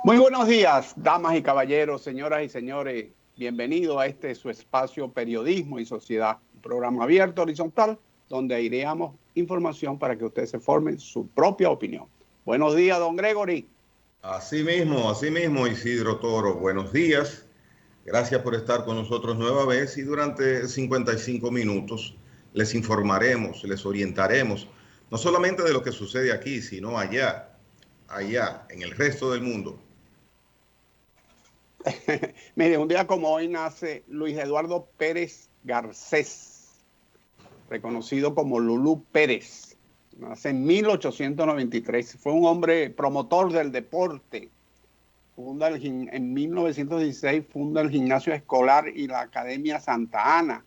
Muy buenos días, damas y caballeros, señoras y señores. Bienvenido a este su espacio Periodismo y Sociedad, un programa abierto, horizontal, donde aireamos información para que usted se forme su propia opinión. Buenos días, don Gregory. Así mismo, Isidro Toro. Buenos días. Gracias por estar con nosotros nueva vez y durante 55 minutos les informaremos, les orientaremos, no solamente de lo que sucede aquí, sino allá, en el resto del mundo. Mire, un día como hoy nace Luis Eduardo Pérez Garcés, reconocido como Lulú Pérez. Nace en 1893. Fue un hombre promotor del deporte. En 1916 funda el Gimnasio Escolar y la Academia Santa Ana,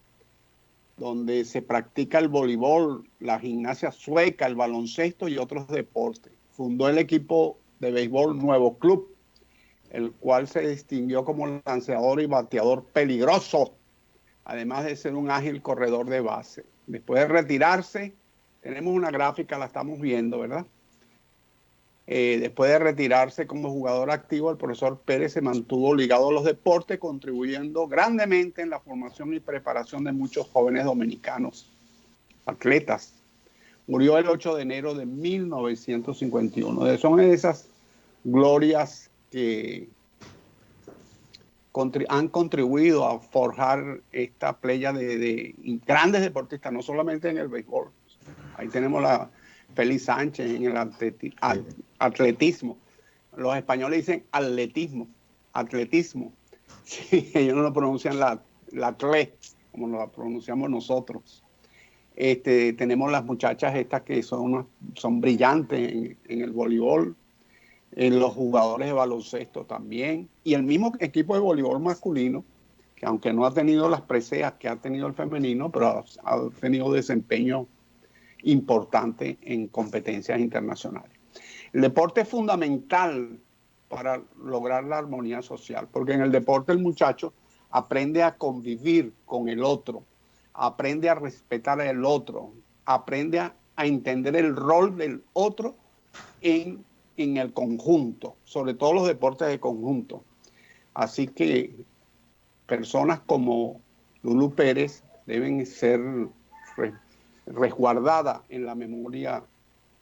donde se practica el voleibol, la gimnasia sueca, el baloncesto y otros deportes. Fundó el equipo de béisbol Nuevo Club, el cual se distinguió como lanzador y bateador peligroso, además de ser un ágil corredor de base. Después de retirarse, tenemos una gráfica, la estamos viendo, ¿verdad? Después de retirarse como jugador activo, el profesor Pérez se mantuvo ligado a los deportes, contribuyendo grandemente en la formación y preparación de muchos jóvenes dominicanos, atletas. Murió el 8 de enero de 1951. Son esas glorias que han contribuido a forjar esta playa de grandes deportistas, no solamente en el béisbol. Ahí tenemos a Félix Sánchez en el atletismo. Los españoles dicen atletismo. Sí, ellos no lo pronuncian la tle, como lo pronunciamos nosotros. Tenemos las muchachas estas que son brillantes en el voleibol, en los jugadores de baloncesto también, y el mismo equipo de voleibol masculino, que aunque no ha tenido las preseas que ha tenido el femenino, pero ha tenido desempeño importante en competencias internacionales. El deporte es fundamental para lograr la armonía social, porque en el deporte el muchacho aprende a convivir con el otro, aprende a respetar al otro, aprende a entender el rol del otro en el conjunto, sobre todo los deportes de conjunto. Así que personas como Lulú Pérez deben ser resguardadas en la memoria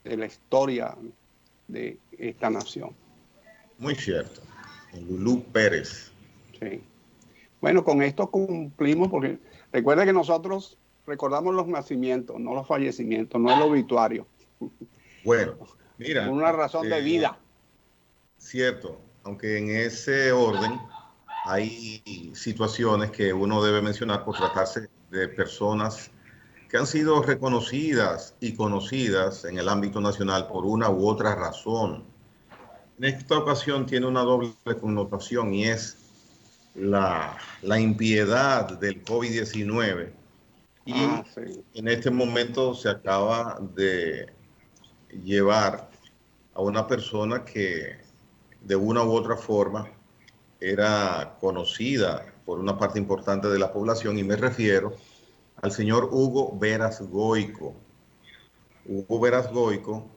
de la historia de esta nación. Muy cierto. Lulú Pérez. Sí. Bueno, con esto cumplimos, porque recuerda que nosotros recordamos los nacimientos, no los fallecimientos, no el obituario. Bueno, mira. Por una razón de vida. Cierto, aunque en ese orden hay situaciones que uno debe mencionar por tratarse de personas que han sido reconocidas y conocidas en el ámbito nacional por una u otra razón. En esta ocasión tiene una doble connotación y es la impiedad del COVID-19. Y sí. en este momento se acaba de llevar a una persona que de una u otra forma era conocida por una parte importante de la población, y me refiero al señor Hugo Veras Goico. Hugo Veras Goico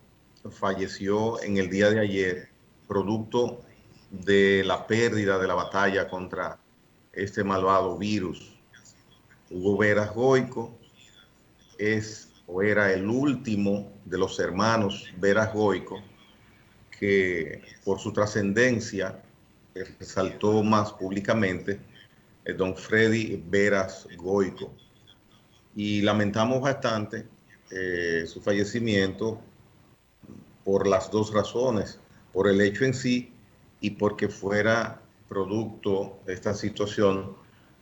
falleció en el día de ayer, producto de la pérdida de la batalla contra este malvado virus. Hugo Veras Goico era el último de los hermanos Veras Goico, que por su trascendencia resaltó más públicamente don Freddy Veras Goico. Y lamentamos bastante su fallecimiento por las dos razones, por el hecho en sí y porque fuera producto de esta situación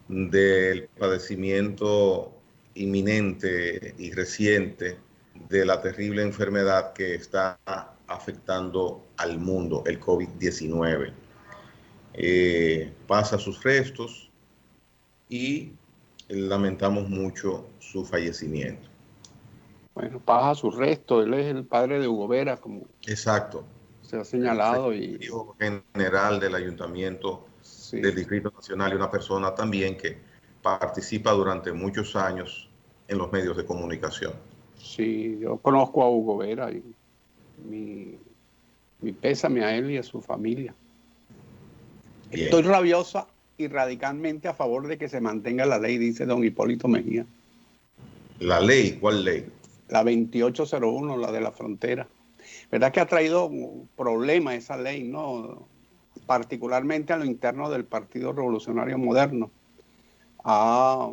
del padecimiento inminente y reciente de la terrible enfermedad que está afectando al mundo, el COVID-19. Pasa sus restos y lamentamos mucho su fallecimiento. Bueno, pasa su resto, él es el padre de Hugo Vera, como exacto, se ha señalado. El secretario general del Ayuntamiento del Distrito Nacional, y una persona también que participa durante muchos años en los medios de comunicación. Sí, yo conozco a Hugo Vera y mi pésame a él y a su familia. Bien. Estoy rabiosa y radicalmente a favor de que se mantenga la ley, dice don Hipólito Mejía. ¿La ley? ¿Cuál ley? La 2801, la de la frontera. ¿Verdad que ha traído problemas esa ley, no? Particularmente a lo interno del Partido Revolucionario Moderno. Ha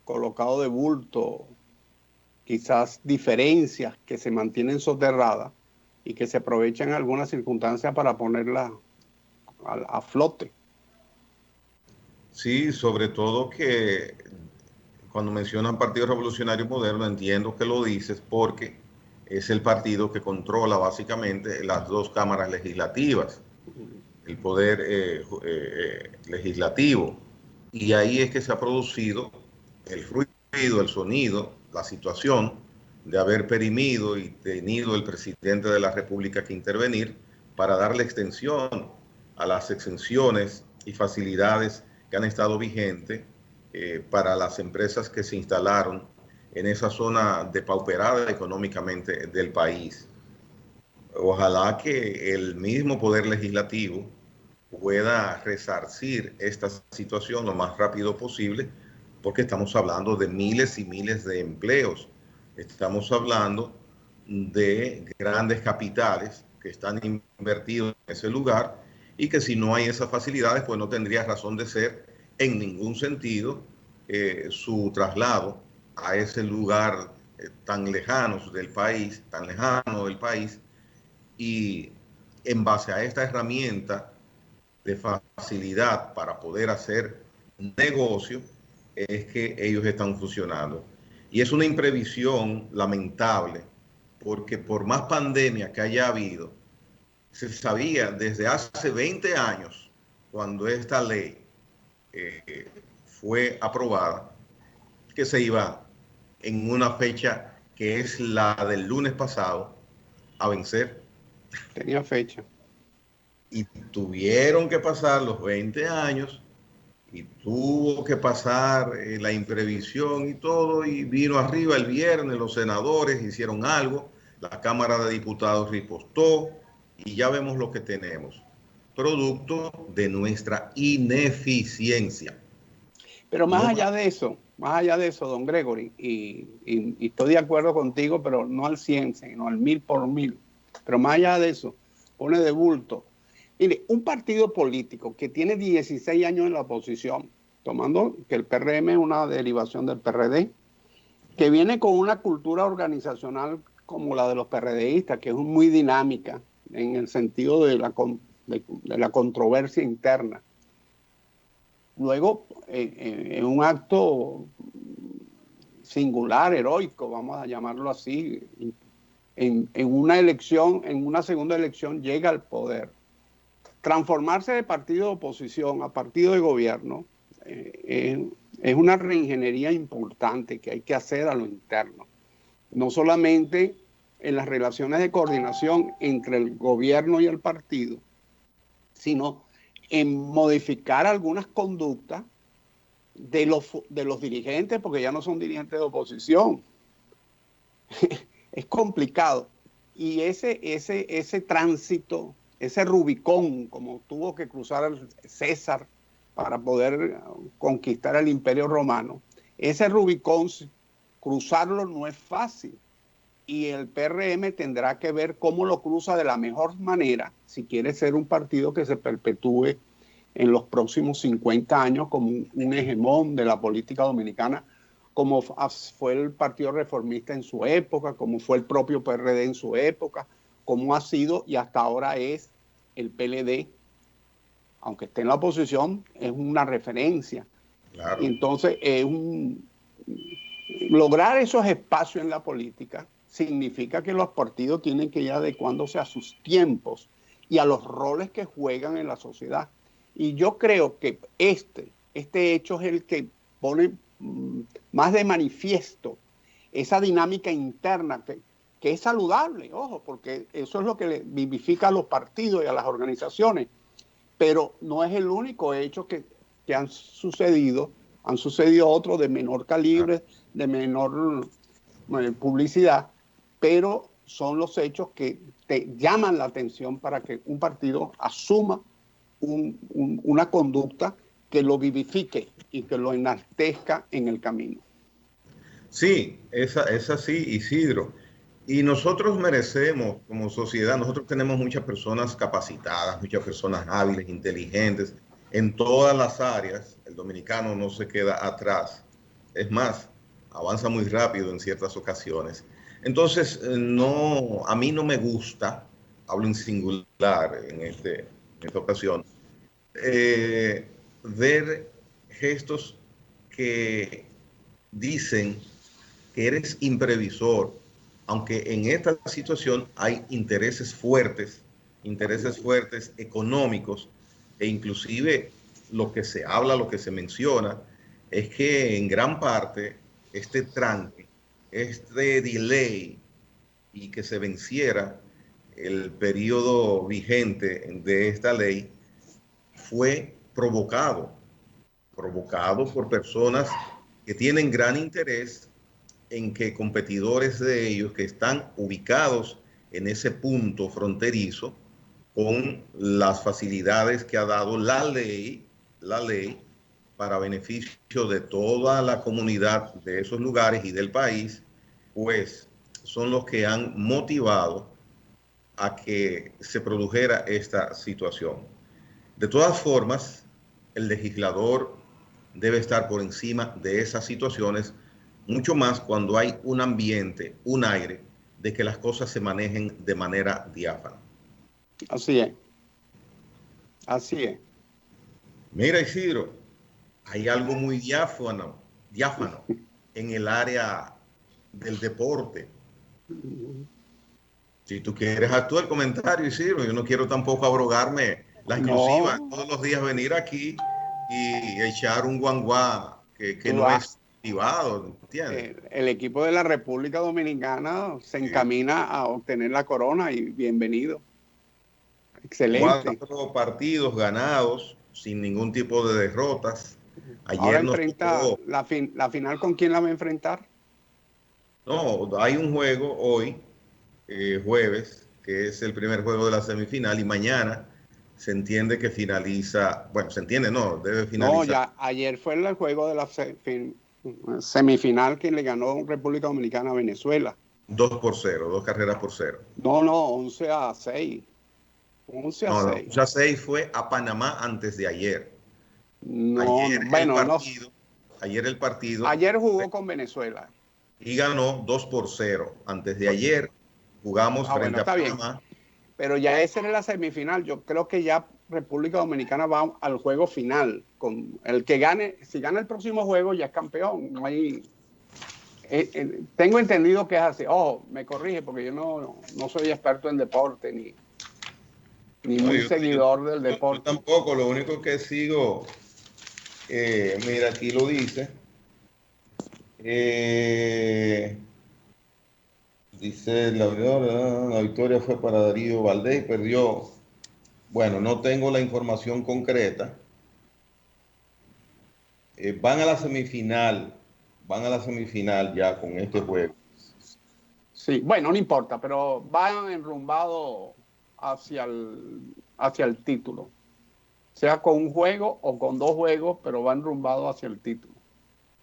colocado de bulto quizás diferencias que se mantienen soterradas y que se aprovechan en algunas circunstancias para ponerlas a flote. Sí, sobre todo que cuando mencionan Partido Revolucionario Moderno entiendo que lo dices porque es el partido que controla básicamente las dos cámaras legislativas, el poder legislativo. Y ahí es que se ha producido el ruido, el sonido, la situación de haber perimido y tenido el presidente de la República que intervenir para darle extensión a las exenciones y facilidades que han estado vigentes para las empresas que se instalaron en esa zona depauperada económicamente del país. Ojalá que el mismo Poder Legislativo pueda resarcir esta situación lo más rápido posible, porque estamos hablando de miles y miles de empleos. Estamos hablando de grandes capitales que están invertidos en ese lugar y que si no hay esas facilidades, pues no tendría razón de ser en ningún sentido su traslado a ese lugar tan lejano del país, y en base a esta herramienta de facilidad para poder hacer un negocio es que ellos están funcionando. Y es una imprevisión lamentable, porque por más pandemia que haya habido, se sabía desde hace 20 años, cuando esta ley fue aprobada, que se iba en una fecha que es la del lunes pasado a vencer. Tenía fecha. Y tuvieron que pasar los 20 años y tuvo que pasar la imprevisión y todo, y vino arriba el viernes, los senadores hicieron algo, la Cámara de Diputados ripostó y ya vemos lo que tenemos, producto de nuestra ineficiencia. Pero más allá de eso, don Gregory, y estoy de acuerdo contigo, pero no al 100, sino al 1000 por 1000, pero más allá de eso, pone de bulto. Mire, un partido político que tiene 16 años en la oposición, tomando que el PRM es una derivación del PRD, que viene con una cultura organizacional como la de los PRDistas, que es muy dinámica en el sentido de la controversia interna. Luego, en un acto singular, heroico, vamos a llamarlo así, en una elección, en una segunda elección, llega al poder. Transformarse de partido de oposición a partido de gobierno es una reingeniería importante que hay que hacer a lo interno. No solamente en las relaciones de coordinación entre el gobierno y el partido, sino en modificar algunas conductas de los dirigentes, porque ya no son dirigentes de oposición. Es complicado. Y ese tránsito, ese Rubicón, como tuvo que cruzar César para poder conquistar el Imperio Romano, ese Rubicón, cruzarlo no es fácil. Y el PRM tendrá que ver cómo lo cruza de la mejor manera si quiere ser un partido que se perpetúe en los próximos 50 años como un hegemón de la política dominicana, como fue el Partido Reformista en su época, como fue el propio PRD en su época, como ha sido y hasta ahora es el PLD, aunque esté en la oposición, es una referencia. Claro. Y entonces lograr esos espacios en la política significa que los partidos tienen que ir adecuándose a sus tiempos y a los roles que juegan en la sociedad. Y yo creo que este hecho es el que pone más de manifiesto esa dinámica interna que es saludable, ojo, porque eso es lo que le vivifica a los partidos y a las organizaciones, pero no es el único hecho que han sucedido otros de menor calibre, de menor publicidad, pero son los hechos que te llaman la atención para que un partido asuma una conducta que lo vivifique y que lo enaltezca en el camino. Sí, es así, Isidro. Y nosotros merecemos, como sociedad, nosotros tenemos muchas personas capacitadas, muchas personas hábiles, inteligentes, en todas las áreas. El dominicano no se queda atrás. Es más, avanza muy rápido en ciertas ocasiones. Entonces, no, a mí no me gusta, hablo en singular en esta ocasión, ver gestos que dicen que eres imprevisor, aunque en esta situación hay intereses fuertes económicos, e inclusive lo que se habla, lo que se menciona, es que en gran parte este tranque, este delay y que se venciera el periodo vigente de esta ley fue provocado por personas que tienen gran interés en que competidores de ellos que están ubicados en ese punto fronterizo con las facilidades que ha dado la ley para beneficio de toda la comunidad de esos lugares y del país, pues son los que han motivado a que se produjera esta situación. De todas formas, el legislador debe estar por encima de esas situaciones, mucho más cuando hay un ambiente, un aire de que las cosas se manejen de manera diáfana. Así es. Así es. Mira, Isidro, hay algo muy diáfano en el área del deporte. Si tú quieres actuar el comentario, Isidro, yo no quiero tampoco abrogarme la exclusiva, No, todos los días venir aquí y echar un guanguá que tú no vas. es privado, ¿entiendes? El equipo de la República Dominicana se Sí. encamina a obtener la corona y bienvenido. Excelente. 4 partidos ganados sin ningún tipo de derrotas. Ahora Ayer nos enfrenta tocó, la final, ¿con quién la va a enfrentar? no, hay un juego hoy, jueves, que es el primer juego de la semifinal y mañana se entiende que finaliza, bueno, se entiende, no, debe No, finalizar ya ayer fue el juego de la semifinal que le ganó República Dominicana a Venezuela. 2-0, 2 carreras por 0. No, 11-6. 11 a No, no, 6. 2-6 fue a Panamá antes de ayer. No, Ayer no. el Bueno, no. partido, ayer el partido Ayer jugó con Venezuela. y ganó 2-0. Antes de ayer jugamos Bueno, frente a está bien. Panamá. Pero ya esa era la semifinal. Yo creo que ya República Dominicana va al juego final. Con el que gane, si gana el próximo juego, ya es campeón. No hay, tengo entendido que es así. Oh, me corrige porque yo no soy experto en deporte ni No, muy seguidor del yo deporte. tampoco, lo único que sigo, mira, aquí lo dice. Dice la victoria fue para Darío Valdés, perdió. Bueno, no tengo la información concreta. Van a la semifinal ya con este juego. Sí, bueno, no importa, pero van enrumbados hacia el título. Sea con un juego o con 2 juegos, pero van enrumbados hacia el título.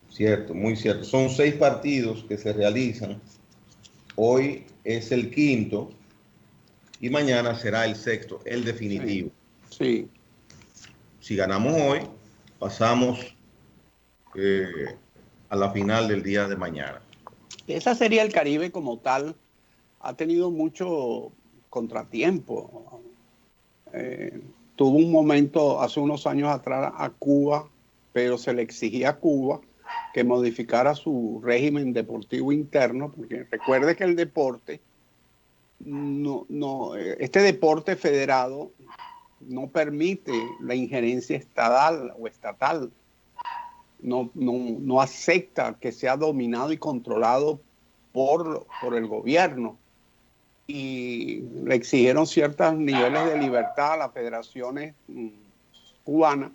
Cierto, muy cierto. Son 6 partidos que se realizan. Hoy es el quinto y mañana será el sexto, el definitivo. Sí. Si ganamos hoy, pasamos a la final del día de mañana. Esa Serie del Caribe como tal ha tenido mucho contratiempo. Tuvo un momento hace unos años atrás a Cuba, pero se le exigía a Cuba que modificara su régimen deportivo interno, porque recuerde que el deporte, este deporte federado no permite la injerencia estatal. No acepta que sea dominado y controlado por el gobierno. Y le exigieron ciertos niveles de libertad a las federaciones cubanas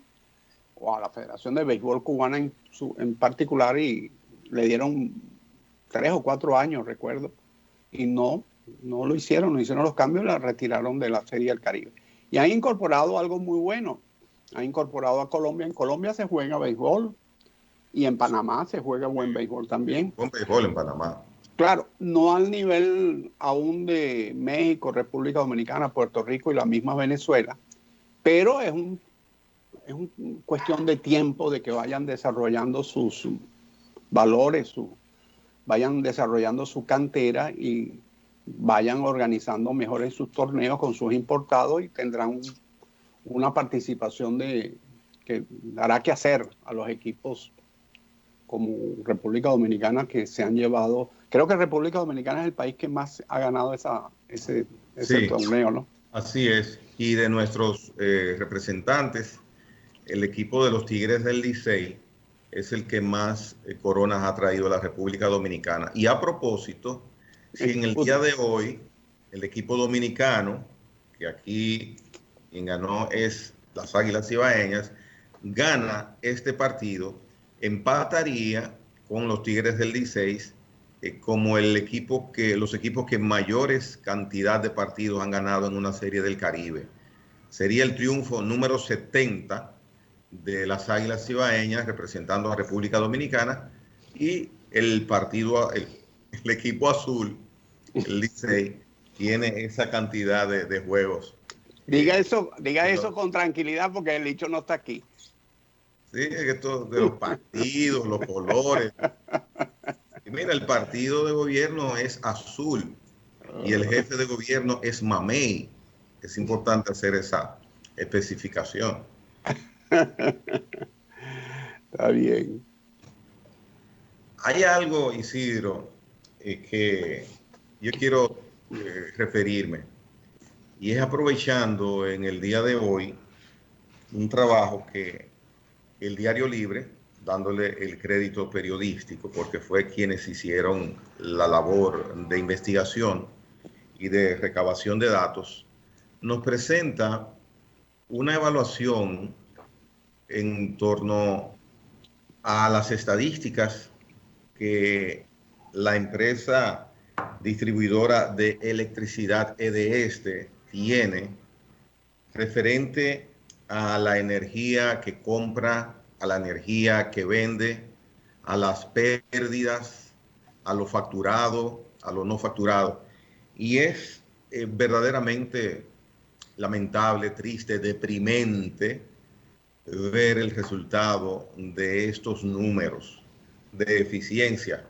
o a la Federación de Béisbol cubana en particular, y le dieron 3 o 4 años, recuerdo, y no lo hicieron los cambios, la retiraron de la Serie del Caribe. Y han incorporado algo muy bueno. Han incorporado a Colombia. En Colombia se juega béisbol y en Panamá se juega buen béisbol también. Buen béisbol en Panamá. Claro, no al nivel aún de México, República Dominicana, Puerto Rico y la misma Venezuela, pero es una cuestión de tiempo de que vayan desarrollando sus valores, vayan desarrollando su cantera y vayan organizando mejor en sus torneos con sus importados y tendrán una participación que dará que hacer a los equipos como República Dominicana que se han llevado. Creo que República Dominicana es el país que más ha ganado ese Sí, torneo, ¿no? Así es. Y de nuestros representantes, el equipo de los Tigres del Licey es el que más coronas ha traído a la República Dominicana. Y a propósito, si en el día de hoy el equipo dominicano, que aquí quien ganó es las Águilas Cibaeñas, gana este partido, empataría con los Tigres del Licey como los equipos que mayores cantidad de partidos han ganado en una serie del Caribe. Sería el triunfo número 70 de las Águilas Cibaeñas representando a República Dominicana y el equipo azul, el Licey, tiene esa cantidad de juegos. Diga eso con tranquilidad porque el Licho no está aquí. Sí, esto de los partidos, los colores. Y mira, el partido de gobierno es azul y el jefe de gobierno es mamey. Es importante hacer esa especificación. Está bien. Hay algo, Isidro, que yo quiero referirme, y es aprovechando en el día de hoy un trabajo que el Diario Libre, dándole el crédito periodístico, porque fue quienes hicieron la labor de investigación y de recabación de datos, nos presenta una evaluación en torno a las estadísticas que la empresa distribuidora de electricidad EDESTE tiene referente a la energía que compra, a la energía que vende, a las pérdidas, a lo facturado, a lo no facturado. Y es verdaderamente lamentable, triste, deprimente ver el resultado de estos números de eficiencia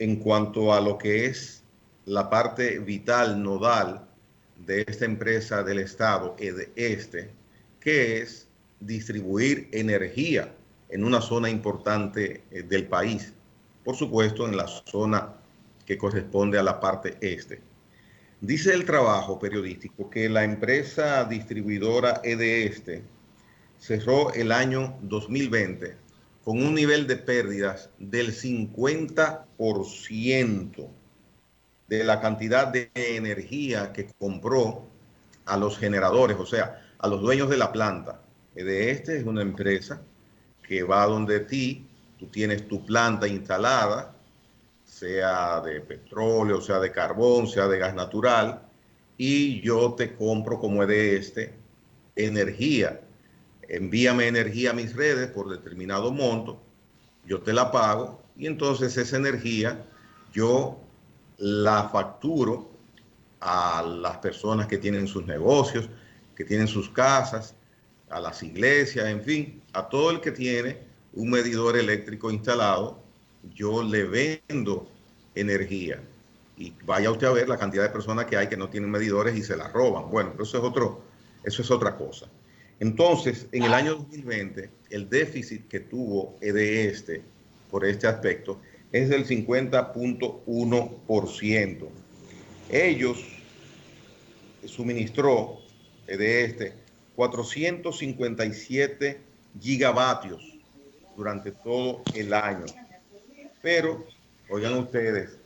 en cuanto a lo que es la parte vital, nodal de esta empresa del Estado, EDESTE, que es distribuir energía en una zona importante del país, por supuesto en la zona que corresponde a la parte este. Dice el trabajo periodístico que la empresa distribuidora EDESTE cerró el año 2020 con un nivel de pérdidas del 50% de la cantidad de energía que compró a los generadores, o sea, a los dueños de la planta. EDESTE es una empresa que va donde ti, tú tienes tu planta instalada, sea de petróleo, sea de carbón, sea de gas natural, y yo te compro como EDESTE energía. Envíame energía a mis redes por determinado monto, yo te la pago y entonces esa energía yo la facturo a las personas que tienen sus negocios, que tienen sus casas, a las iglesias, en fin, a todo el que tiene un medidor eléctrico instalado, yo le vendo energía. Y vaya usted a ver la cantidad de personas que hay que no tienen medidores y se la roban. Bueno, pero eso es otra cosa. Entonces, en el año 2020, el déficit que tuvo EDESTE por este aspecto es del 50.1%. Ellos suministró EDESTE 457 gigavatios durante todo el año. Pero, oigan ustedes,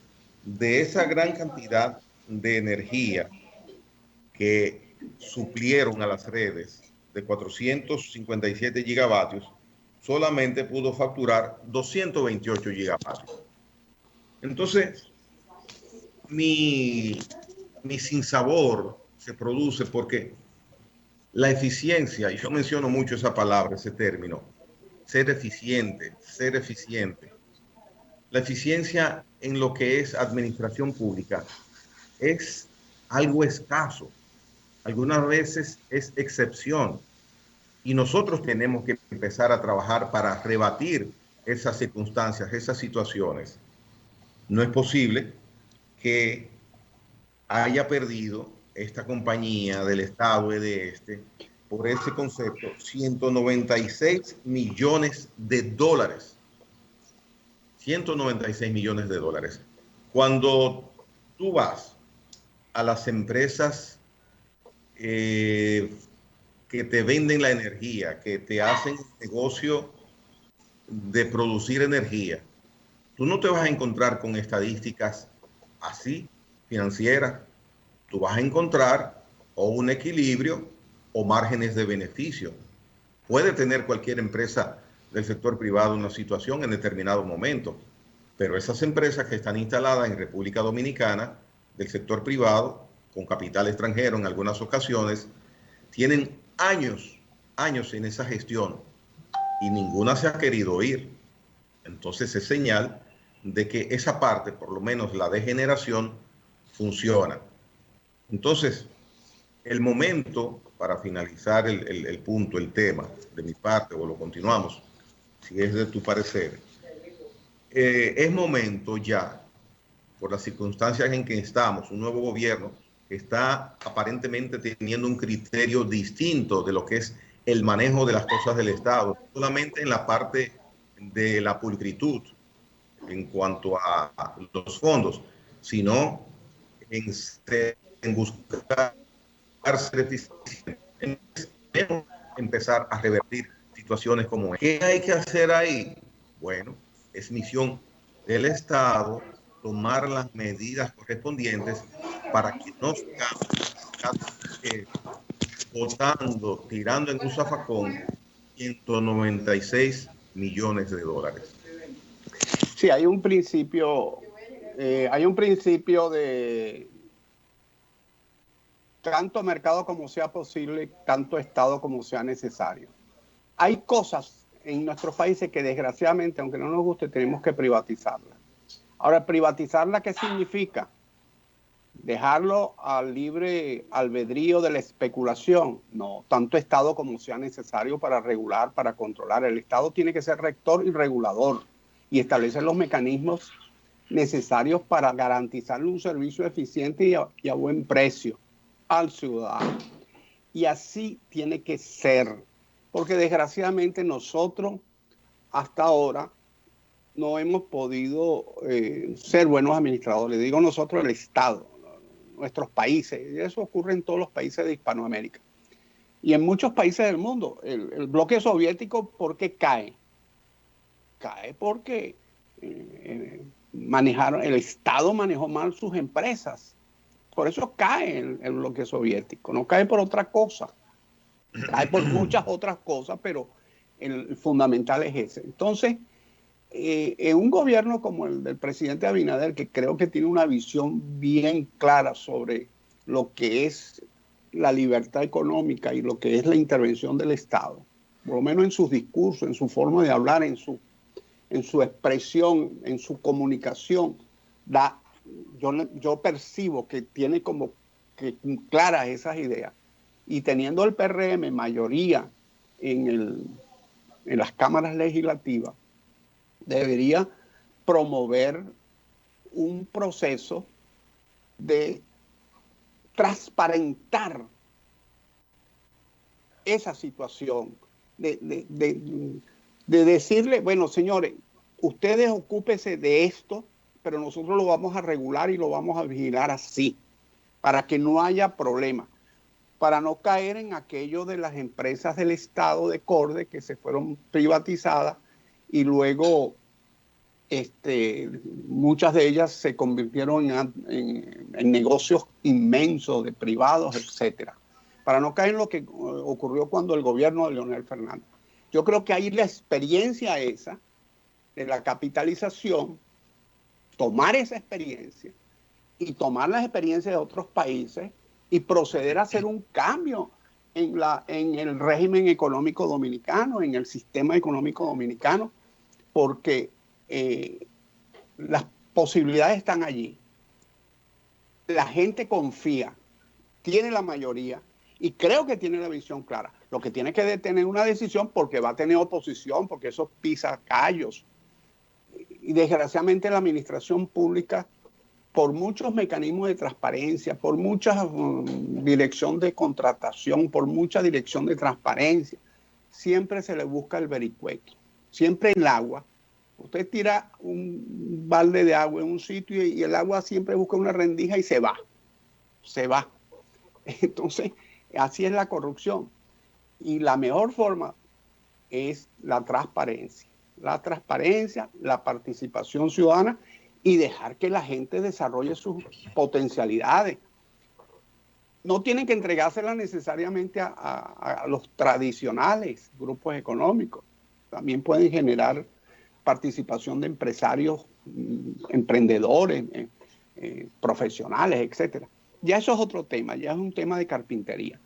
de esa gran cantidad de energía que suplieron a las redes, de 457 gigavatios, solamente pudo facturar 228 gigavatios. Entonces, mi sinsabor se produce porque La eficiencia, y yo menciono mucho esa palabra, ese término, ser eficiente, ser eficiente. La eficiencia en lo que es administración pública es algo escaso. Algunas veces es excepción. Y nosotros tenemos que empezar a trabajar para rebatir esas circunstancias, esas situaciones. No es posible que haya perdido esta compañía del Estado de por ese concepto, 196 millones de dólares. 196 millones de dólares. Cuando tú vas a las empresas que te venden la energía, que te hacen negocio de producir energía, tú no te vas a encontrar con estadísticas así, financieras. Tú vas a encontrar o un equilibrio o márgenes de beneficio. Puede tener cualquier empresa del sector privado una situación en determinado momento, pero esas empresas que están instaladas en República Dominicana, del sector privado, con capital extranjero en algunas ocasiones, tienen años en esa gestión y ninguna se ha querido ir. Entonces es señal de que esa parte, por lo menos la de generación, funciona. Entonces, el momento para finalizar el punto, el tema de mi parte, o lo continuamos, si es de tu parecer, es momento ya, por las circunstancias en que estamos, un nuevo gobierno que está aparentemente teniendo un criterio distinto de lo que es el manejo de las cosas del Estado, solamente en la parte de la pulcritud en cuanto a los fondos, sino en buscar ser eficiente, empezar a revertir situaciones como esta. ¿Qué hay que hacer ahí? Bueno, es misión del Estado tomar las medidas correspondientes para que no sigamos votando, tirando en un zafacón 196 millones de dólares. Sí, hay un principio de tanto mercado como sea posible, tanto Estado como sea necesario. Hay cosas en nuestros países que desgraciadamente, aunque no nos guste, tenemos que privatizarlas. Ahora, ¿privatizarla qué significa? ¿Dejarlo al libre albedrío de la especulación? No, tanto Estado como sea necesario para regular, para controlar. El Estado tiene que ser rector y regulador y establecer los mecanismos necesarios para garantizarle un servicio eficiente y a buen precio al ciudadano. Y así tiene que ser, porque desgraciadamente nosotros hasta ahora no hemos podido ser buenos administradores. Digo nosotros, el Estado, nuestros países, y eso ocurre en todos los países de Hispanoamérica. Y en muchos países del mundo, el bloque soviético, ¿por qué cae? Cae porque el Estado manejó mal sus empresas. Por eso cae el bloque soviético, no cae por otra cosa. Cae por muchas otras cosas, pero el fundamental es ese. Entonces, en un gobierno como el del presidente Abinader, que creo que tiene una visión bien clara sobre lo que es la libertad económica y lo que es la intervención del Estado, por lo menos en sus discursos, en su forma de hablar, en su expresión, en su comunicación, yo percibo que tiene como que claras esas ideas. Y teniendo el PRM mayoría en las cámaras legislativas, debería promover un proceso de transparentar esa situación, de decirle, bueno, señores, ustedes ocúpense de esto, pero nosotros lo vamos a regular y lo vamos a vigilar así, para que no haya problema, para no caer en aquello de las empresas del Estado de Corde que se fueron privatizadas y luego muchas de ellas se convirtieron en negocios inmensos de privados, etcétera, para no caer en lo que ocurrió cuando el gobierno de Leonel Fernández. Yo creo que ahí la experiencia esa de la capitalización, tomar esa experiencia y tomar las experiencias de otros países y proceder a hacer un cambio en el régimen económico dominicano, en el sistema económico dominicano, porque las posibilidades están allí. La gente confía, tiene la mayoría y creo que tiene la visión clara. Lo que tiene que tener una decisión porque va a tener oposición, porque eso pisa callos. Y desgraciadamente la administración pública, por muchos mecanismos de transparencia, por mucha dirección de contratación, por mucha dirección de transparencia, siempre se le busca el vericueto. Siempre el agua. Usted tira un balde de agua en un sitio y el agua siempre busca una rendija y se va. Se va. Entonces, así es la corrupción. Y la mejor forma es la transparencia. La transparencia, la participación ciudadana y dejar que la gente desarrolle sus potencialidades. No tienen que entregárselas necesariamente a los tradicionales grupos económicos. También pueden generar participación de empresarios, emprendedores, profesionales, etcétera. Ya eso es otro tema, ya es un tema de carpintería.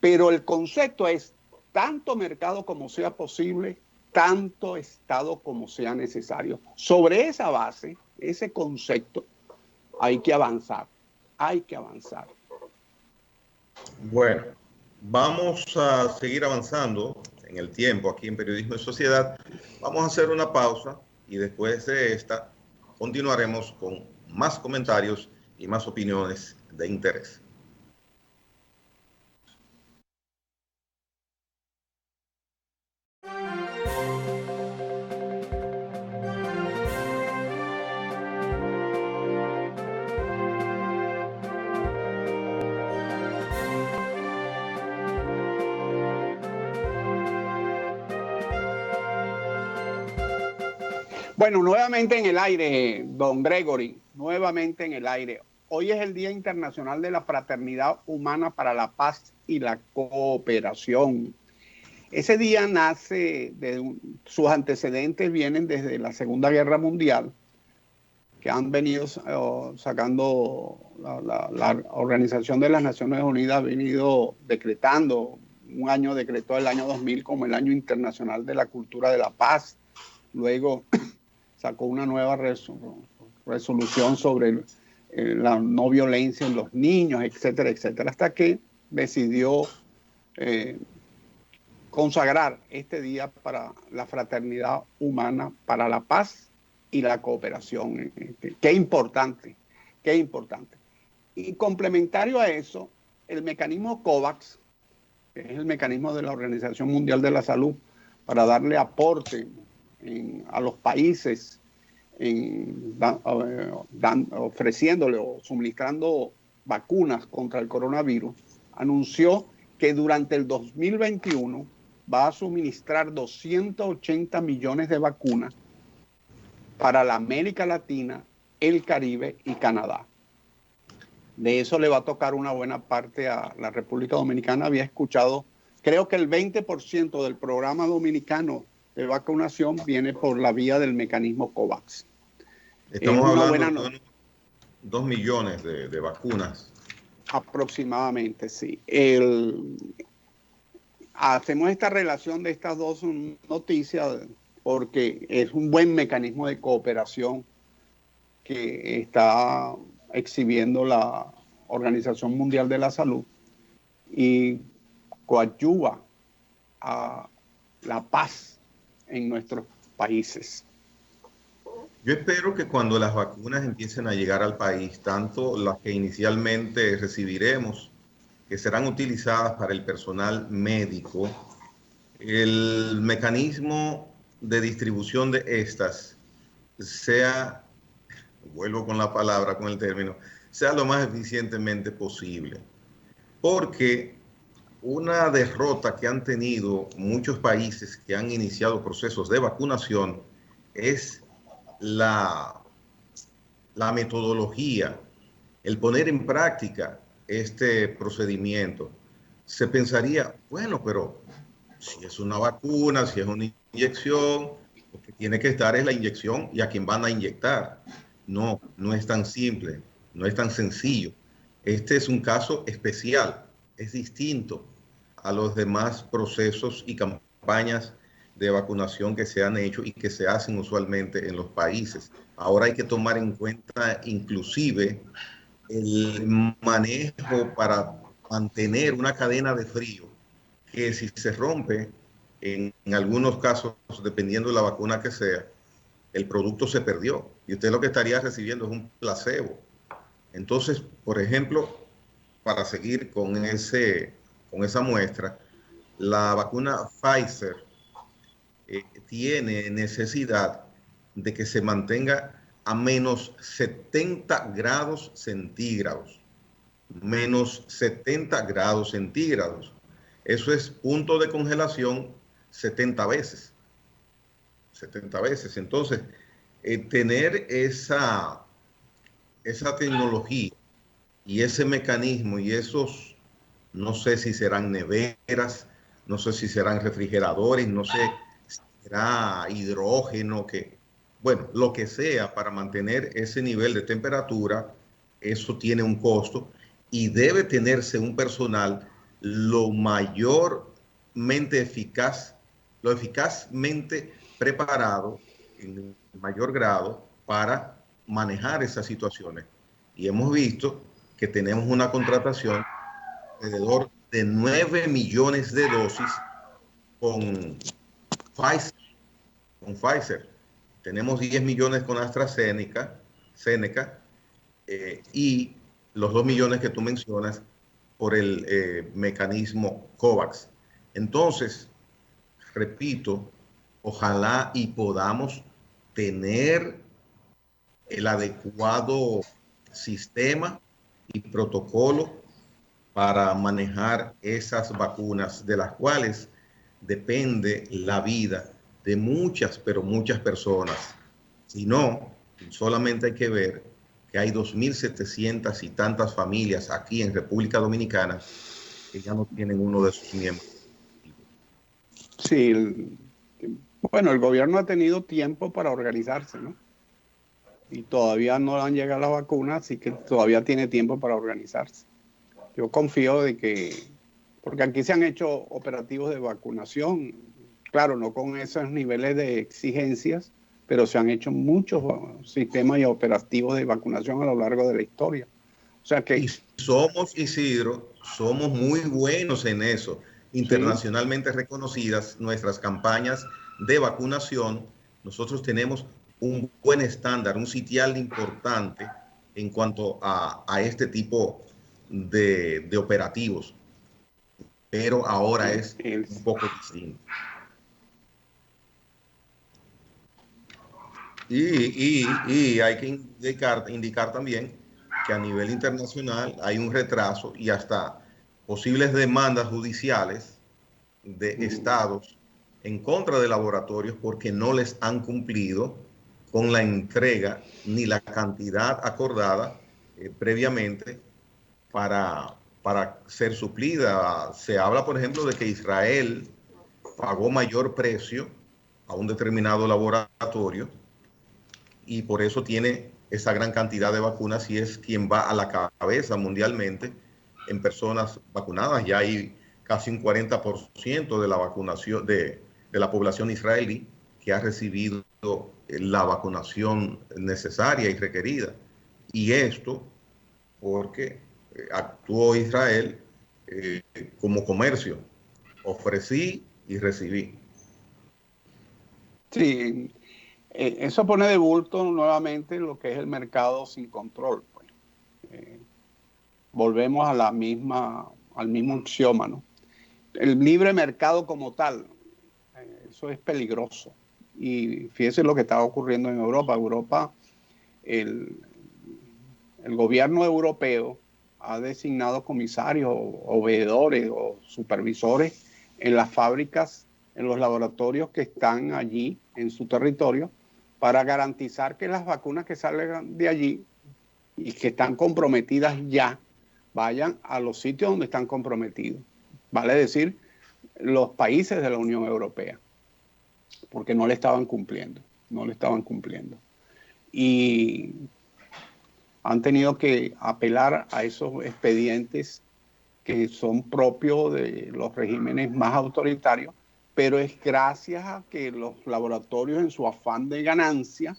Pero el concepto es tanto mercado como sea posible, tanto Estado como sea necesario. Sobre esa base, ese concepto, hay que avanzar. Hay que avanzar. Bueno, vamos a seguir avanzando en el tiempo aquí en Periodismo de Sociedad. Vamos a hacer una pausa y después de esta continuaremos con más comentarios y más opiniones de interés. Bueno, nuevamente en el aire, don Gregory, nuevamente en el aire. Hoy es el Día Internacional de la Fraternidad Humana para la Paz y la Cooperación. Ese día nace, sus antecedentes vienen desde la Segunda Guerra Mundial, que han venido sacando, la Organización de las Naciones Unidas ha venido decretando, un año decretó el año 2000 como el Año Internacional de la Cultura de la Paz. Luego sacó una nueva resolución sobre la no violencia en los niños, etcétera, etcétera, hasta que decidió consagrar este día para la fraternidad humana, para la paz y la cooperación. Qué importante, qué importante. Y complementario a eso, el mecanismo COVAX, que es el mecanismo de la Organización Mundial de la Salud, para darle aporte a los países, ofreciéndole o suministrando vacunas contra el coronavirus, anunció que durante el 2021 va a suministrar 280 millones de vacunas para la América Latina, el Caribe y Canadá. De eso le va a tocar una buena parte a la República Dominicana. Había escuchado, creo que el 20% del programa dominicano de vacunación viene por la vía del mecanismo COVAX. Estamos hablando de 2 millones de vacunas. Aproximadamente, sí. Hacemos esta relación de estas dos noticias porque es un buen mecanismo de cooperación que está exhibiendo la Organización Mundial de la Salud y coadyuva a la paz en nuestros países. Yo espero que cuando las vacunas empiecen a llegar al país, tanto las que inicialmente recibiremos, que serán utilizadas para el personal médico, el mecanismo de distribución de estas sea, vuelvo con la palabra, con el término, sea lo más eficientemente posible. Porque una derrota que han tenido muchos países que han iniciado procesos de vacunación es la metodología, el poner en práctica este procedimiento. Se pensaría, bueno, pero si es una vacuna, si es una inyección, lo que tiene que estar es la inyección y a quien van a inyectar. No, no es tan simple, no es tan sencillo. Este es un caso especial, es distinto a los demás procesos y campañas de vacunación que se han hecho y que se hacen usualmente en los países. Ahora hay que tomar en cuenta inclusive el manejo para mantener una cadena de frío, que si se rompe, en algunos casos, dependiendo de la vacuna que sea, el producto se perdió y usted lo que estaría recibiendo es un placebo. Entonces, por ejemplo, para seguir con esa muestra, la vacuna Pfizer tiene necesidad de que se mantenga a menos 70 grados centígrados. Menos 70 grados centígrados. Eso es punto de congelación 70 veces. 70 veces. Entonces, tener esa tecnología y ese mecanismo y esos, no sé si serán neveras, no sé si serán refrigeradores, no sé si será hidrógeno, bueno, lo que sea para mantener ese nivel de temperatura, eso tiene un costo y debe tenerse un personal lo mayormente eficaz, lo eficazmente preparado en mayor grado para manejar esas situaciones. Y hemos visto que tenemos una contratación alrededor de 9 millones de dosis con Pfizer. Con Pfizer. Tenemos 10 millones con AstraZeneca, y los 2 millones que tú mencionas por el mecanismo COVAX. Entonces, repito, ojalá y podamos tener el adecuado sistema y protocolo para manejar esas vacunas de las cuales depende la vida de muchas, pero muchas personas. Si no, solamente hay que ver que hay 2.700 y tantas familias aquí en República Dominicana que ya no tienen uno de sus miembros. Sí, bueno, el gobierno ha tenido tiempo para organizarse, ¿no? Y todavía no han llegado las vacunas, así que todavía tiene tiempo para organizarse. Yo confío de que, porque aquí se han hecho operativos de vacunación, claro, no con esos niveles de exigencias, pero se han hecho muchos sistemas y operativos de vacunación a lo largo de la historia. O sea que... Y somos, Isidro, somos muy buenos en eso. Sí, Internacionalmente reconocidas nuestras campañas de vacunación. Nosotros tenemos un buen estándar, un sitial importante en cuanto a este tipo de operativos, pero ahora es el, un poco distinto. Y hay que indicar también que a nivel internacional hay un retraso y hasta posibles demandas judiciales de estados en contra de laboratorios porque no les han cumplido con la entrega ni la cantidad acordada previamente para ser suplida. Se habla, por ejemplo, de que Israel pagó mayor precio a un determinado laboratorio y por eso tiene esa gran cantidad de vacunas y es quien va a la cabeza mundialmente en personas vacunadas. Ya hay casi un 40% de la vacunación de la población israelí que ha recibido la vacunación necesaria y requerida. Y esto porque actuó Israel como comercio. Ofrecí y recibí. sí, eso pone de bulto nuevamente lo que es el mercado sin control. Pues. Volvemos a al mismo axioma, ¿no? El libre mercado como tal, eso es peligroso. Y fíjese lo que está ocurriendo en Europa. El, el gobierno europeo ha designado comisarios o veedores o supervisores en las fábricas, en los laboratorios que están allí en su territorio para garantizar que las vacunas que salgan de allí y que están comprometidas ya vayan a los sitios donde están comprometidos. Vale decir, los países de la Unión Europea, porque no le estaban cumpliendo, no le estaban cumpliendo. Y han tenido que apelar a esos expedientes que son propios de los regímenes más autoritarios, pero es gracias a que los laboratorios en su afán de ganancia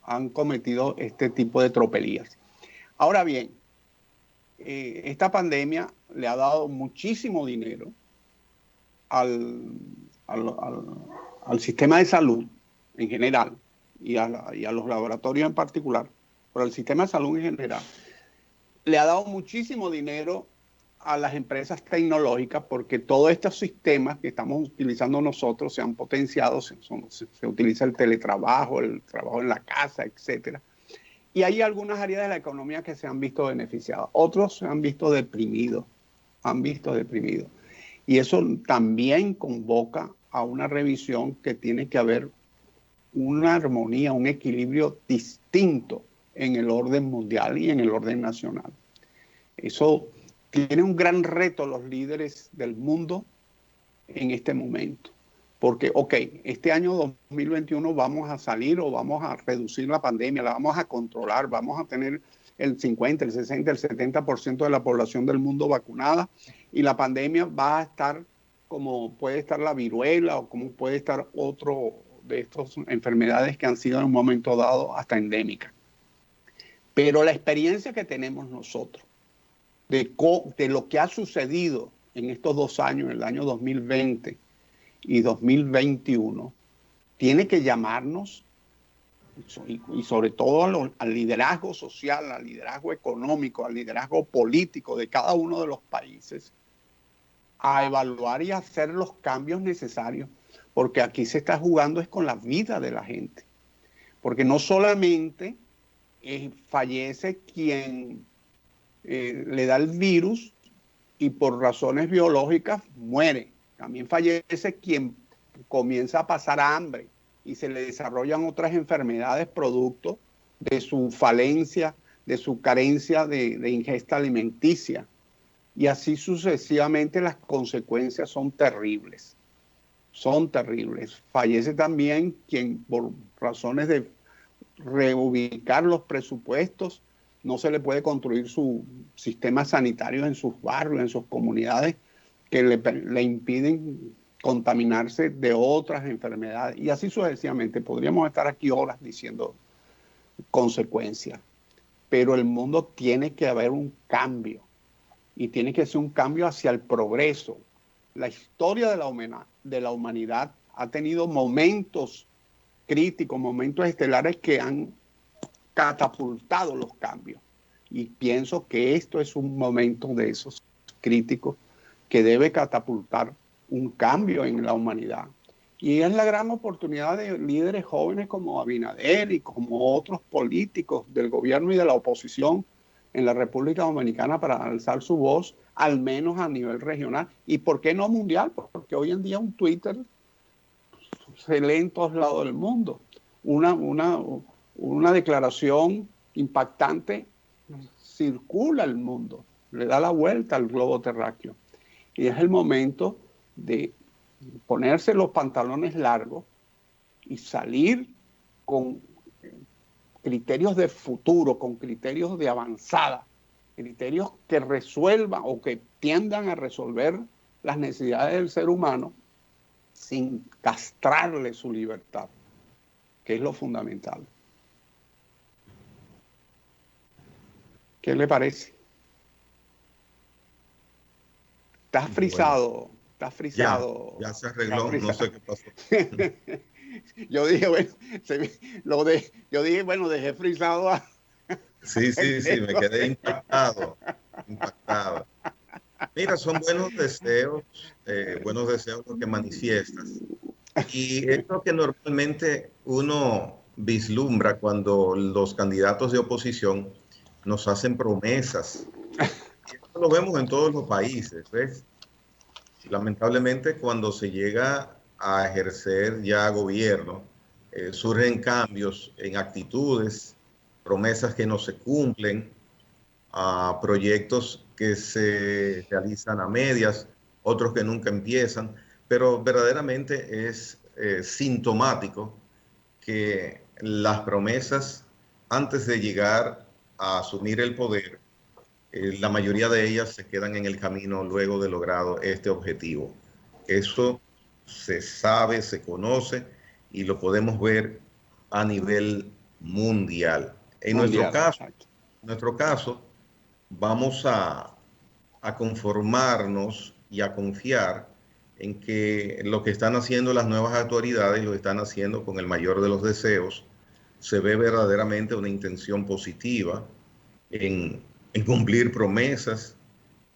han cometido este tipo de tropelías. Ahora bien, esta pandemia le ha dado muchísimo dinero al sistema de salud en general y a los laboratorios en particular, pero al sistema de salud en general. Le ha dado muchísimo dinero a las empresas tecnológicas porque todos estos sistemas que estamos utilizando nosotros se han potenciado, se utiliza el teletrabajo, el trabajo en la casa, etcétera. Y hay algunas áreas de la economía que se han visto beneficiadas, otros se han visto deprimidos, Y eso también convoca a una revisión que tiene que haber una armonía, un equilibrio distinto en el orden mundial y en el orden nacional. Eso tiene un gran reto los líderes del mundo en este momento. Porque, este año 2021 vamos a salir o vamos a reducir la pandemia, la vamos a controlar, vamos a tener el 50, el 60, el 70% de la población del mundo vacunada y la pandemia va a estar como puede estar la viruela o como puede estar otro de estas enfermedades que han sido en un momento dado hasta endémicas. Pero la experiencia que tenemos nosotros de lo que ha sucedido en estos 2 años, el año 2020 y 2021, tiene que llamarnos, y sobre todo al liderazgo social, al liderazgo económico, al liderazgo político de cada uno de los países, a evaluar y hacer los cambios necesarios, porque aquí se está jugando es con la vida de la gente. Porque no solamente fallece quien le da el virus y por razones biológicas muere. También fallece quien comienza a pasar hambre y se le desarrollan otras enfermedades producto de su falencia, de su carencia de ingesta alimenticia. Y así sucesivamente las consecuencias son terribles. Son terribles. Fallece también quien por razones de reubicar los presupuestos no se le puede construir su sistema sanitario en sus barrios, en sus comunidades, que le impiden contaminarse de otras enfermedades. Y así sucesivamente. Podríamos estar aquí horas diciendo consecuencias. Pero el mundo tiene que haber un cambio. Y tiene que ser un cambio hacia el progreso. La historia de la humanidad ha tenido momentos críticos, momentos estelares que han catapultado los cambios. Y pienso que esto es un momento de esos críticos que debe catapultar un cambio en la humanidad. Y es la gran oportunidad de líderes jóvenes como Abinader y como otros políticos del gobierno y de la oposición en la República Dominicana para alzar su voz, al menos a nivel regional. ¿Y por qué no mundial? Porque hoy en día un Twitter se lee en todos lados del mundo. Una declaración impactante circula el mundo, le da la vuelta al globo terráqueo. Y es el momento de ponerse los pantalones largos y salir con criterios de futuro, con criterios de avanzada, criterios que resuelvan o que tiendan a resolver las necesidades del ser humano sin castrarle su libertad, que es lo fundamental. ¿Qué le parece? Estás frisado, estás frisado. Ya se arregló, no sé qué pasó. Yo dije, bueno, dejé frisado a... Sí, me quedé impactado. Mira, son buenos deseos lo que manifiestas. Y es lo que normalmente uno vislumbra cuando los candidatos de oposición nos hacen promesas. Esto lo vemos en todos los países, ¿ves? Lamentablemente, cuando se llega a ejercer ya gobierno, surgen cambios en actitudes, promesas que no se cumplen, proyectos que se realizan a medias, otros que nunca empiezan, pero verdaderamente es sintomático que las promesas, antes de llegar a asumir el poder, la mayoría de ellas se quedan en el camino luego de logrado este objetivo. Eso se sabe, se conoce y lo podemos ver a nivel mundial. Mundial, exacto. En nuestro caso vamos a conformarnos y a confiar en que lo que están haciendo las nuevas autoridades lo están haciendo con el mayor de los deseos. Se ve verdaderamente una intención positiva en cumplir promesas,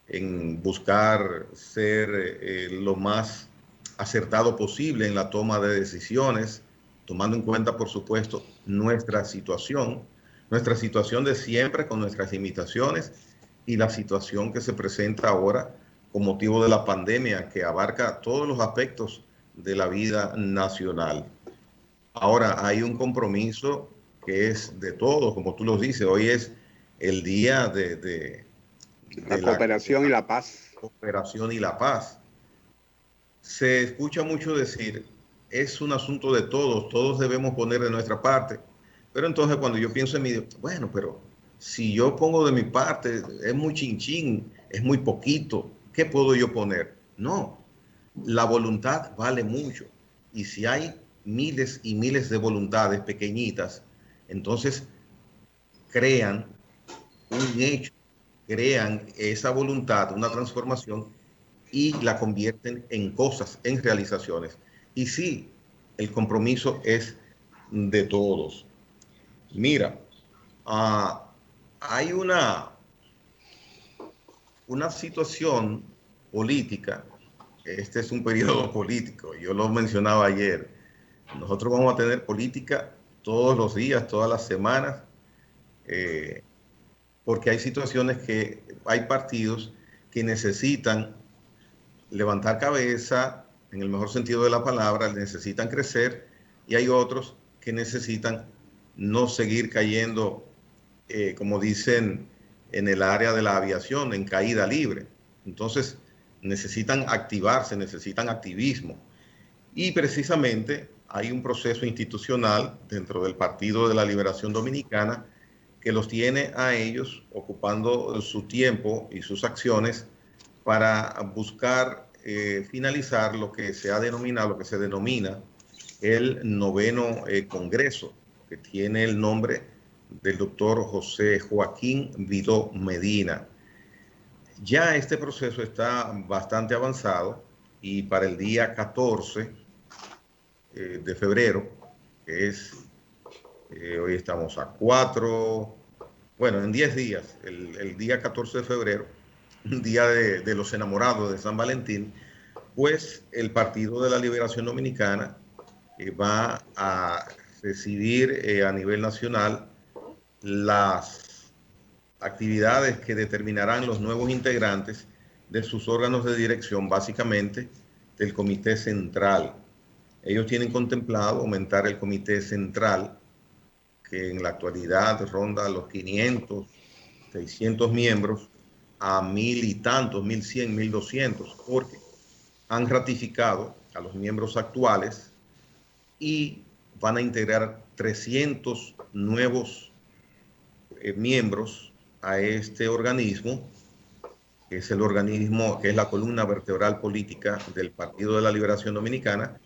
en buscar ser lo más acertado posible en la toma de decisiones, tomando en cuenta, por supuesto, nuestra situación de siempre con nuestras limitaciones y la situación que se presenta ahora con motivo de la pandemia que abarca todos los aspectos de la vida nacional. Ahora hay un compromiso que es de todos, como tú lo dices, hoy es el día La cooperación y la paz. cooperación y la paz. Se escucha mucho decir, es un asunto de todos, todos debemos poner de nuestra parte. Pero entonces cuando yo pienso en mí, bueno, pero si yo pongo de mi parte, es muy chinchín, es muy poquito, ¿qué puedo yo poner? No, la voluntad vale mucho. Y si hay miles y miles de voluntades pequeñitas, entonces crean un hecho, crean esa voluntad, una transformación y la convierten en cosas, en realizaciones. Y sí, el compromiso es de todos. Mira, hay una situación política, este es un periodo político, yo lo mencionaba ayer, nosotros vamos a tener política todos los días, todas las semanas, eh, porque hay situaciones que hay partidos que necesitan levantar cabeza, en el mejor sentido de la palabra, necesitan crecer y hay otros que necesitan no seguir cayendo, como dicen en el área de la aviación, en caída libre. Entonces, necesitan activarse, necesitan activismo. Y precisamente hay un proceso institucional dentro del Partido de la Liberación Dominicana que los tiene a ellos ocupando su tiempo y sus acciones para buscar finalizar lo que se ha denominado, lo que se denomina el noveno Congreso, que tiene el nombre del doctor José Joaquín Vidó Medina. Ya este proceso está bastante avanzado y para el día 14 de febrero, que es, hoy estamos a 4, bueno, en 10 días, el día 14 de febrero, un día de los enamorados de San Valentín, pues el Partido de la Liberación Dominicana va a recibir a nivel nacional las actividades que determinarán los nuevos integrantes de sus órganos de dirección, básicamente del Comité Central. Ellos tienen contemplado aumentar el Comité Central, que en la actualidad ronda los 500, 600 miembros, a 1000 y tantos, 1100, 1200, porque han ratificado a los miembros actuales y van a integrar 300 nuevos miembros a este organismo, que es el organismo, que es la columna vertebral política del Partido de la Liberación Dominicana,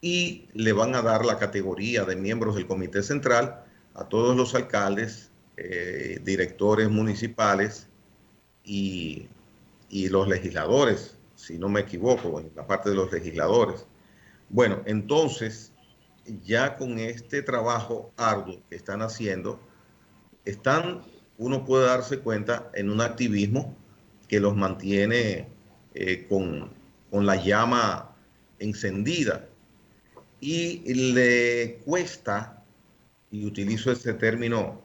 y le van a dar la categoría de miembros del Comité Central a todos los alcaldes, directores municipales y los legisladores, si no me equivoco, en la parte de los legisladores. Bueno, entonces, ya con este trabajo arduo que están haciendo, uno puede darse cuenta en un activismo que los mantiene con la llama encendida y le cuesta, y utilizo este término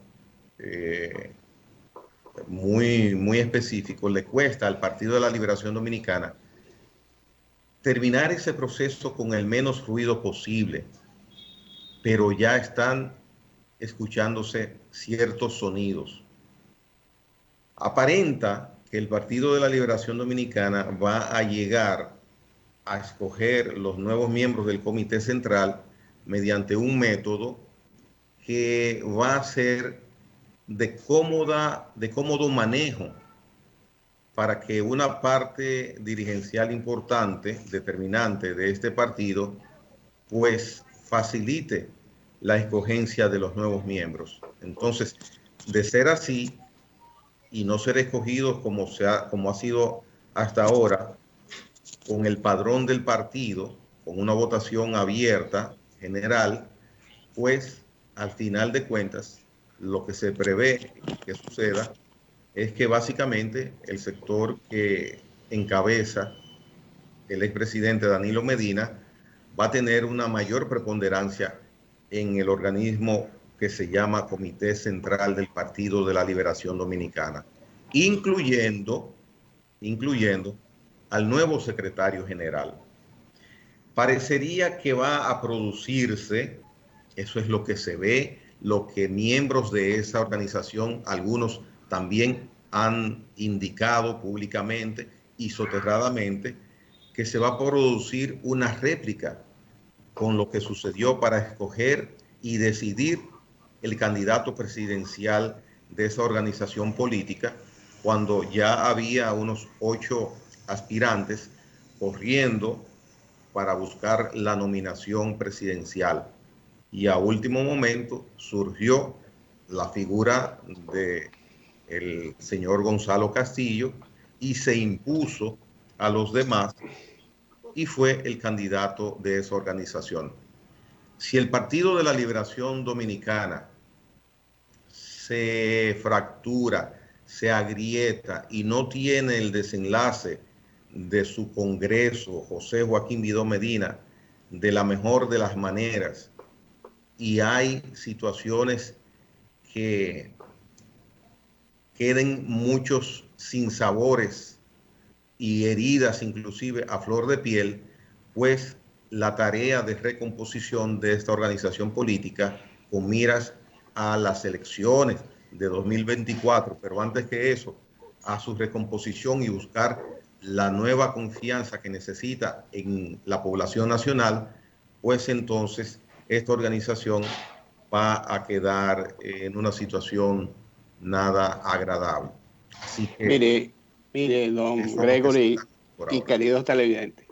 muy específico, le cuesta al Partido de la Liberación Dominicana terminar ese proceso con el menos ruido posible, pero ya están escuchándose ciertos sonidos. Aparenta que el Partido de la Liberación Dominicana va a llegar a escoger los nuevos miembros del Comité Central mediante un método que va a ser de cómodo manejo para que una parte dirigencial importante, determinante de este partido, pues facilite la escogencia de los nuevos miembros. Entonces, de ser así y no ser escogidos como ha sido hasta ahora, con el padrón del partido, con una votación abierta, general, pues al final de cuentas, lo que se prevé que suceda es que básicamente el sector que encabeza el expresidente Danilo Medina va a tener una mayor preponderancia en el organismo que se llama Comité Central del Partido de la Liberación Dominicana, incluyendo al nuevo secretario general. Parecería que va a producirse, eso es lo que se ve, lo que miembros de esa organización, algunos también han indicado públicamente y soterradamente, que se va a producir una réplica con lo que sucedió para escoger y decidir el candidato presidencial de esa organización política, cuando ya había unos 8 aspirantes corriendo para buscar la nominación presidencial. Y a último momento surgió la figura del señor Gonzalo Castillo y se impuso a los demás y fue el candidato de esa organización. Si el Partido de la Liberación Dominicana se fractura, se agrieta y no tiene el desenlace de su Congreso, José Joaquín Vidó Medina, de la mejor de las maneras, y hay situaciones que queden muchos sinsabores y heridas inclusive a flor de piel, pues la tarea de recomposición de esta organización política con miras a las elecciones de 2024, pero antes que eso, a su recomposición y buscar la nueva confianza que necesita en la población nacional, pues entonces esta organización va a quedar en una situación nada agradable. Así que mire, don Gregory y queridos televidentes,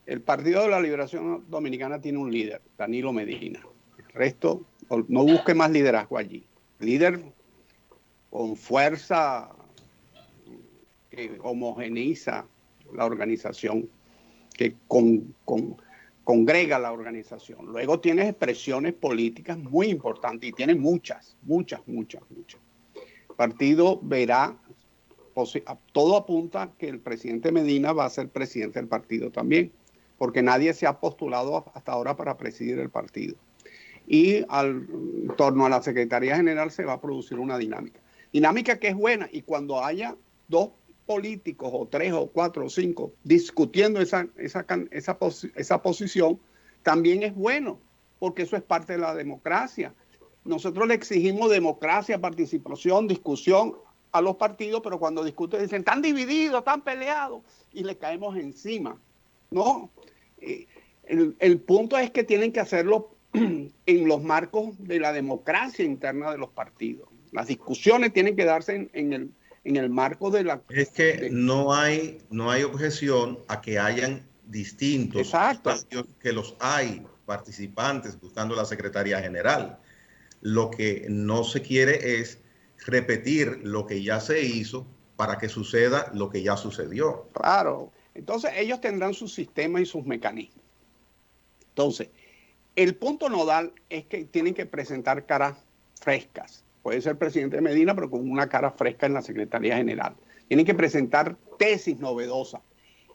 el Partido de la Liberación Dominicana tiene un líder, Danilo Medina. El resto, no busque más liderazgo allí. Líder con fuerza que homogeneiza la organización, que congrega la organización. Luego tiene expresiones políticas muy importantes y tiene muchas. El partido verá, todo apunta que el presidente Medina va a ser presidente del partido también, porque nadie se ha postulado hasta ahora para presidir el partido. Y en torno a la Secretaría General se va a producir una dinámica que es buena, y cuando haya dos políticos o 3 o 4 o 5 discutiendo esa posición, también es bueno, porque eso es parte de la democracia. Nosotros le exigimos democracia, participación, discusión a los partidos, pero cuando discuten dicen, están divididos, están peleados, y le caemos encima. No, el punto es que tienen que hacerlo en los marcos de la democracia interna de los partidos. Las discusiones tienen que darse en el marco de la... Es que no hay objeción a que hayan distintos espacios, que los hay participantes buscando la Secretaría General. Lo que no se quiere es repetir lo que ya se hizo para que suceda lo que ya sucedió. Claro. Entonces ellos tendrán sus sistemas y sus mecanismos. Entonces, el punto nodal es que tienen que presentar caras frescas. Puede ser el presidente Medina, pero con una cara fresca en la Secretaría General. Tienen que presentar tesis novedosas.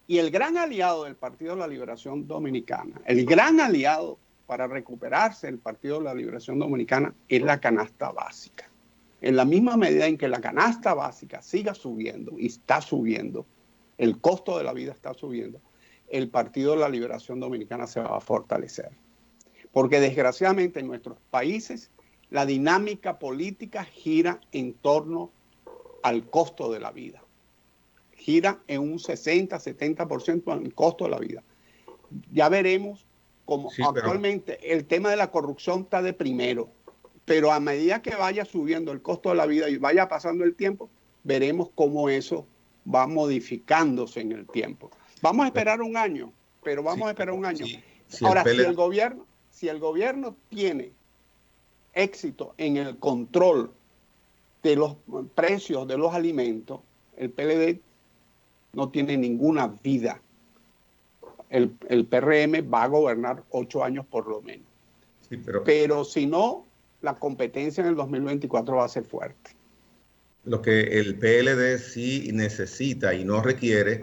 Y el gran aliado del Partido de la Liberación Dominicana, el gran aliado para recuperarse el Partido de la Liberación Dominicana, es la canasta básica. En la misma medida en que la canasta básica siga subiendo, y está subiendo, el costo de la vida está subiendo, el Partido de la Liberación Dominicana se va a fortalecer. Porque desgraciadamente en nuestros países la dinámica política gira en torno al costo de la vida. Gira en un 60-70% en el costo de la vida. Ya veremos cómo actualmente el tema de la corrupción está de primero, pero a medida que vaya subiendo el costo de la vida y vaya pasando el tiempo, veremos cómo eso va modificándose en el tiempo. Vamos a esperar un año, pero vamos a esperar un año. Ahora, si el gobierno tiene éxito en el control de los precios de los alimentos, el PLD no tiene ninguna vida. El PRM va a gobernar 8 años por lo menos. Sí, pero si no, la competencia en el 2024 va a ser fuerte. Lo que el PLD sí necesita y no requiere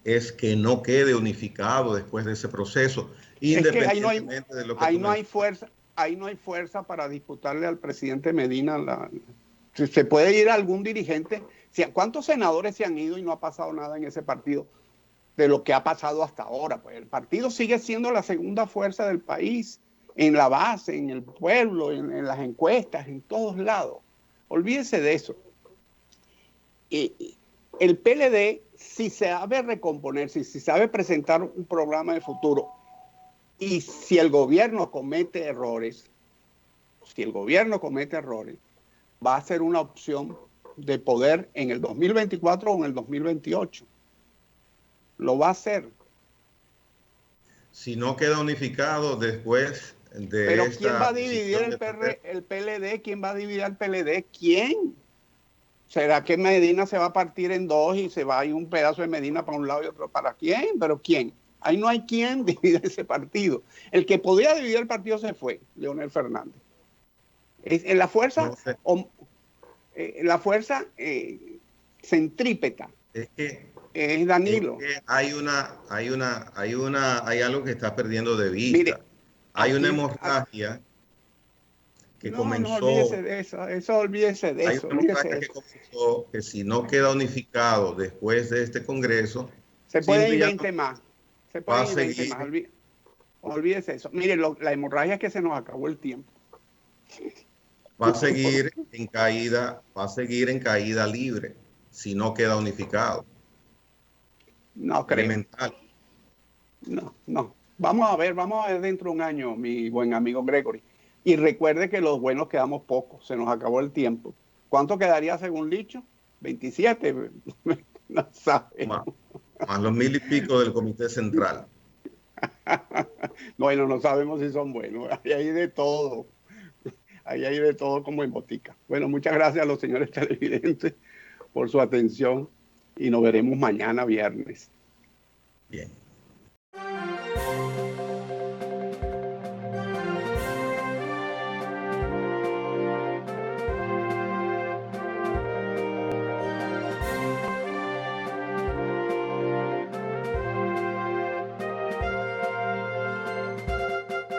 es que no quede unificado después de ese proceso, independientemente de lo que ahí no hay fuerza para disputarle al presidente Medina. Se puede ir a algún dirigente. ¿Cuántos senadores se han ido y no ha pasado nada en ese partido de lo que ha pasado hasta ahora? Pues el partido sigue siendo la segunda fuerza del país, en la base, en el pueblo, en las encuestas, en todos lados. Olvídese de eso. El PLD, si sabe recomponerse, si sabe presentar un programa de futuro, y si el gobierno comete errores, va a ser una opción de poder en el 2024 o en el 2028. Lo va a hacer. Si no queda unificado después de Pero ¿quién va a dividir el PLD? ¿Quién va a dividir el PLD? ¿Quién? ¿Será que Medina se va a partir en dos y se va a ir un pedazo de Medina para un lado y otro para quién? ¿Pero quién? Ahí no hay quien divida ese partido. El que podía dividir el partido se fue, Leonel Fernández. La fuerza, la fuerza centrípeta es Danilo. Es que hay algo que está perdiendo de vista. Mire, hay una hemorragia que comenzó. No, olvídese de eso, olvídese de eso. Hay una hemorragia que comenzó, que si no queda unificado después de este Congreso, se puede ir 20 más. Se puede ir 20 más. Olvídese eso. Mire, la hemorragia es que se nos acabó el tiempo. Va a seguir en caída libre si no queda unificado. No creo. No. Vamos a ver dentro de un año, mi buen amigo Gregory. Y recuerde que los buenos quedamos pocos, se nos acabó el tiempo. ¿Cuánto quedaría según Licho? 27. No sabe. Más los 1000 y pico del Comité Central. Bueno, no sabemos si son buenos. Ahí hay de todo. Ahí hay de todo como en botica. Bueno, muchas gracias a los señores televidentes por su atención y nos veremos mañana viernes. Bien.